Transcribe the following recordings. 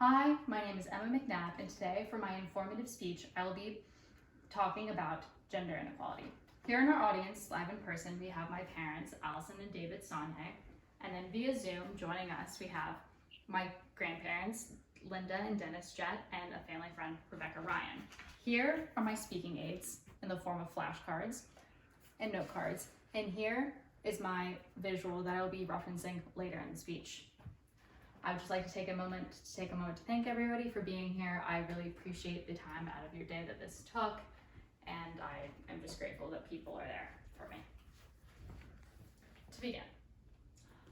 Hi, my name is Emma MacNabb, and today for my informative speech, I will be talking about gender inequality. Here in our audience, live in person, we have my parents, Allison and David Sonye, and then via Zoom, joining us, we have my grandparents, Linda and Dennis Jett, and a family friend, Rebecca Ryan. Here are my speaking aids in the form of flashcards and note cards, and here is my visual that I will be referencing later in the speech. I would just like to take a moment to thank everybody for being here. I really appreciate the time out of your day that this took, and I am just grateful that people are there for me. To begin,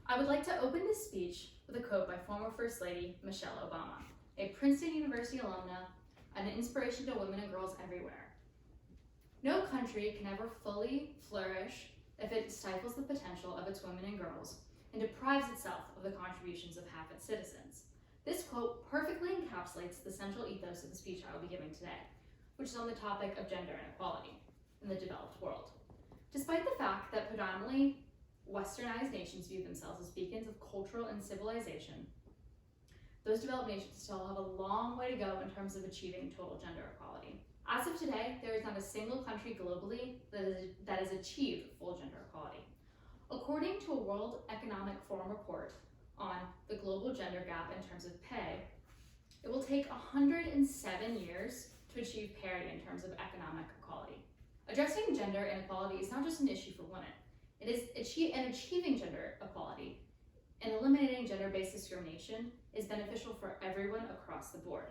I would like to open this speech with a quote by former First Lady Michelle Obama, a Princeton University alumna and an inspiration to women and girls everywhere. No country can ever fully flourish if it stifles the potential of its women and girls and deprives itself of the contributions of half its citizens. This quote perfectly encapsulates the central ethos of the speech I will be giving today, which is on the topic of gender inequality in the developed world. Despite the fact that predominantly westernized nations view themselves as beacons of cultural and civilization, those developed nations still have a long way to go in terms of achieving total gender equality. As of today, there is not a single country globally that has achieved full gender equality. According to a World Economic Forum report on the global gender gap in terms of pay, it will take 107 years to achieve parity in terms of economic equality. Addressing gender inequality is not just an issue for women. It is achieving gender equality and eliminating gender-based discrimination is beneficial for everyone across the board.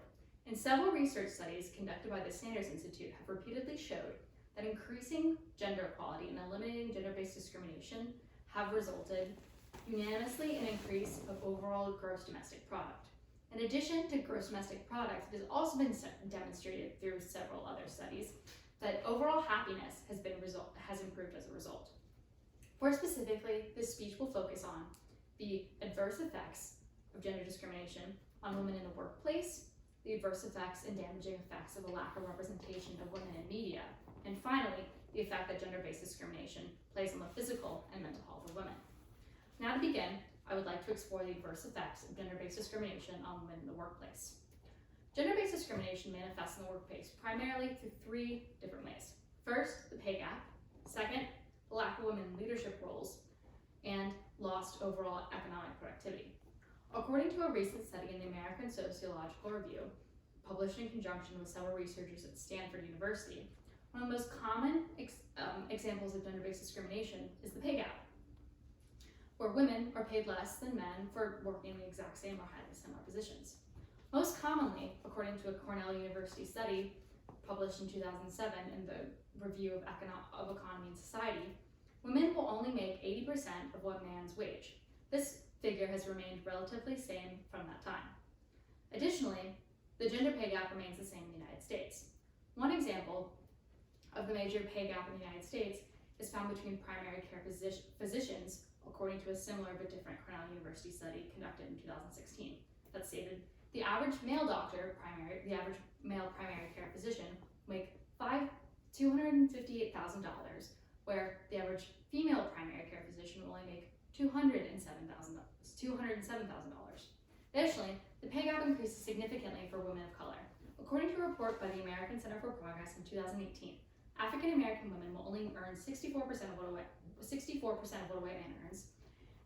And several research studies conducted by the Sanders Institute have repeatedly showed that increasing gender equality and eliminating gender-based discrimination have resulted unanimously in an increase of overall gross domestic product. In addition to gross domestic product, it has also been demonstrated through several other studies that overall happiness has improved as a result. More specifically, this speech will focus on the adverse effects of gender discrimination on women in the workplace, the adverse effects and damaging effects of a lack of representation of women in media, and finally, the effect that gender-based discrimination plays on the physical and mental health of women. Now to begin, I would like to explore the adverse effects of gender-based discrimination on women in the workplace. Gender-based discrimination manifests in the workplace primarily through three different ways. First, the pay gap. Second, the lack of women in leadership roles, and lost overall economic productivity. According to a recent study in the American Sociological Review, published in conjunction with several researchers at Stanford University, one of the most common examples of gender-based discrimination is the pay gap, where women are paid less than men for working in the exact same or highly similar positions. Most commonly, according to a Cornell University study published in 2007 in the Review of Economy and Society, women will only make 80% of one man's wage. This figure has remained relatively same from that time. Additionally, the gender pay gap remains the same in the United States. One example of the major pay gap in the United States is found between primary care physicians, according to a similar but different Cornell University study conducted in 2016 that stated the average male primary care physician make $258,000, where the average female primary care physician will only make $207,000. Additionally, the pay gap increases significantly for women of color. According to a report by the American Center for Progress in 2018, African American women will only earn 64% of what a white man earns.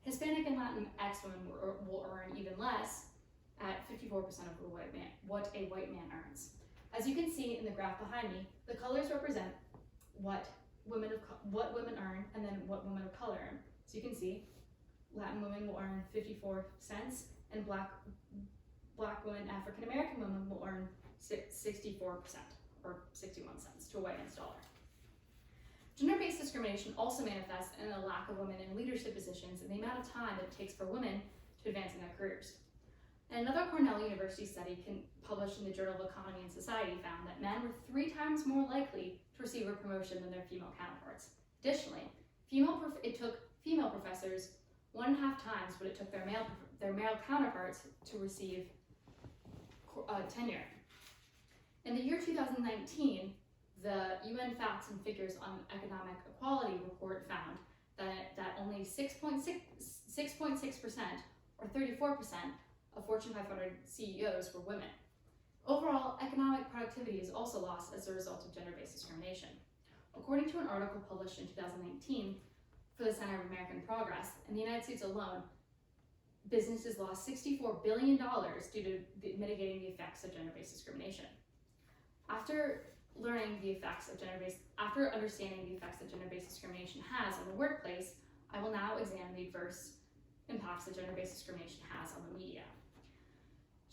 Hispanic and Latinx women will earn even less at 54% of what a white man earns. As you can see in the graph behind me, the colors represent what women earn and then what women of color earn. So you can see Latin women will earn 54 cents and black women, African American women will earn 64% or 61 cents to a white man's dollar. Gender-based discrimination also manifests in a lack of women in leadership positions and the amount of time that it takes for women to advance in their careers. And another Cornell University study published in the Journal of Economy and Society found that men were 3 times more likely to receive a promotion than their female counterparts. Additionally, it took female professors 1.5 times what it took their male counterparts to receive tenure. In the year 2019, the UN Facts and Figures on Economic Equality report found that only 6.6% or 34% of Fortune 500 CEOs were women. Overall, economic productivity is also lost as a result of gender-based discrimination. According to an article published in 2019 for the Center of American Progress, in the United States alone, businesses lost $64 billion due to mitigating the effects of gender-based discrimination. After understanding the effects that gender-based discrimination has on the workplace, I will now examine the adverse impacts that gender-based discrimination has on the media.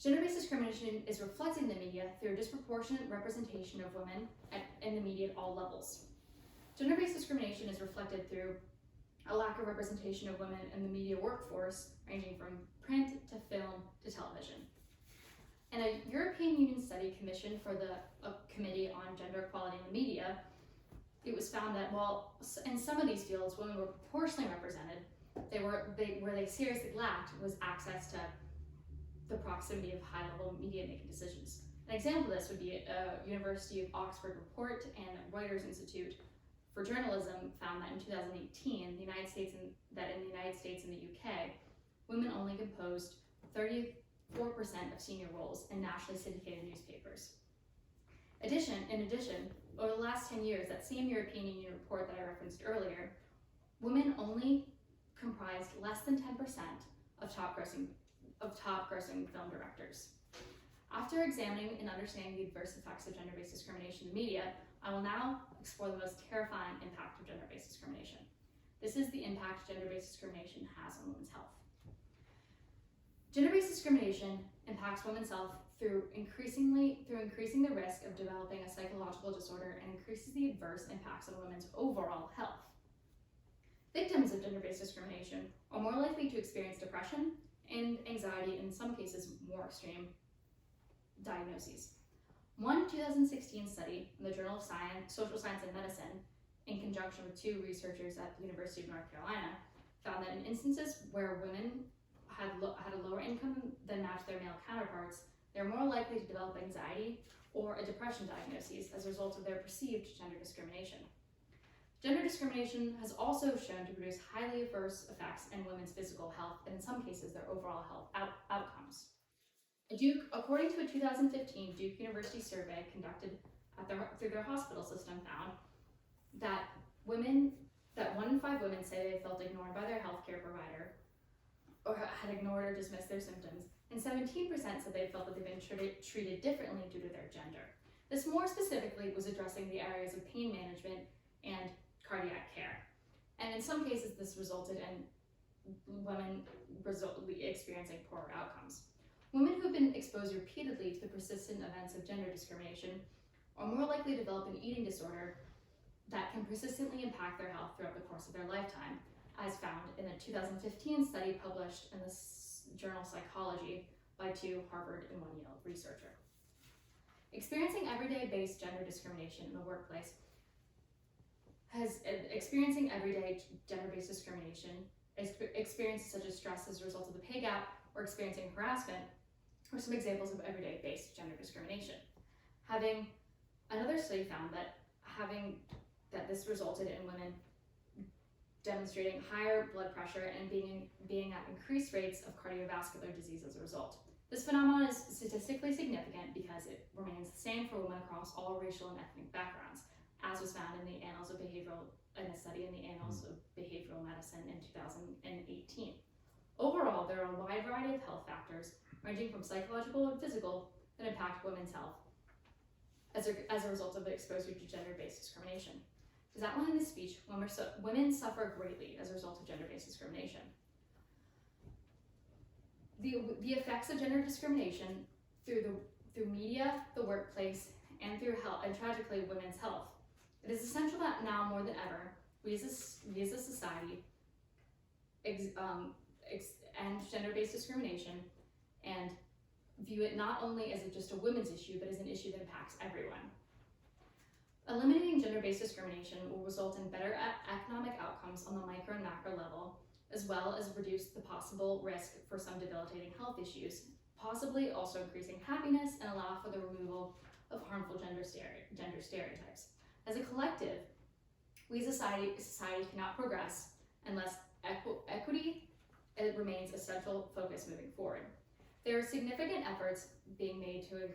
Gender-based discrimination is reflected in the media through a disproportionate representation of women in the media at all levels. Gender-based discrimination is reflected through a lack of representation of women in the media workforce, ranging from print to film to television. In a European Union study commissioned for the Committee on Gender Equality in the Media, it was found that while in some of these fields women were proportionally represented, where they seriously lacked was access to the proximity of high-level media making decisions. An example of this would be a University of Oxford report and Reuters Institute for Journalism found that in 2018, in the United States and the UK, women only composed 34% of senior roles in nationally syndicated newspapers. In addition, over the last 10 years, that same European Union report that I referenced earlier, women only comprised less than 10% of top-grossing film directors. After examining and understanding the adverse effects of gender-based discrimination in the media, I will now explore the most terrifying impact of gender-based discrimination. This is the impact gender-based discrimination has on women's health. Gender-based discrimination impacts women's health through increasing the risk of developing a psychological disorder and increases the adverse impacts on women's overall health. Victims of gender-based discrimination are more likely to experience depression and anxiety, in some cases more extreme diagnoses. One 2016 study in the Journal of Social Science and Medicine, in conjunction with two researchers at the University of North Carolina, found that in instances where women had a lower income than matched their male counterparts, they're more likely to develop anxiety or a depression diagnosis as a result of their perceived gender discrimination. Gender discrimination has also shown to produce highly adverse effects in women's physical health and in some cases their overall health outcomes. According to a 2015 Duke University survey conducted through their hospital system, found that 1 in 5 women say they felt ignored by their healthcare provider or had ignored or dismissed their symptoms, and 17% said they felt that they've been treated differently due to their gender. This more specifically was addressing the areas of pain management and cardiac care. And in some cases, this resulted in women experiencing poorer outcomes. Women who have been exposed repeatedly to the persistent events of gender discrimination are more likely to develop an eating disorder that can persistently impact their health throughout the course of their lifetime, as found in a 2015 study published in the journal Psychology by 2 Harvard and 1 Yale researchers. Experiencing everyday gender discrimination in the workplace experiencing everyday gender-based discrimination, experiences such as stress as a result of the pay gap, or experiencing harassment are some examples of everyday-based gender discrimination. Another study found that this resulted in women demonstrating higher blood pressure and being at increased rates of cardiovascular disease as a result. This phenomenon is statistically significant because it remains the same for women across all racial and ethnic backgrounds, as was found in a study in the Annals of Behavioral Medicine in 2018. Overall, there are a wide variety of health factors, ranging from psychological and physical, that impact women's health as a result of the exposure to gender-based discrimination. As outlined in this speech, women suffer greatly as a result of gender-based discrimination. The effects of gender discrimination through media, the workplace, and through health, and tragically women's health. It is essential that now more than ever, we as a society end gender-based discrimination and view it not only as just a women's issue, but as an issue that impacts everyone. Eliminating gender-based discrimination will result in better economic outcomes on the micro and macro level, as well as reduce the possible risk for some debilitating health issues, possibly also increasing happiness and allow for the removal of harmful gender stereotypes. As a collective, we as a society cannot progress unless equity remains a central focus moving forward. There are significant efforts being made to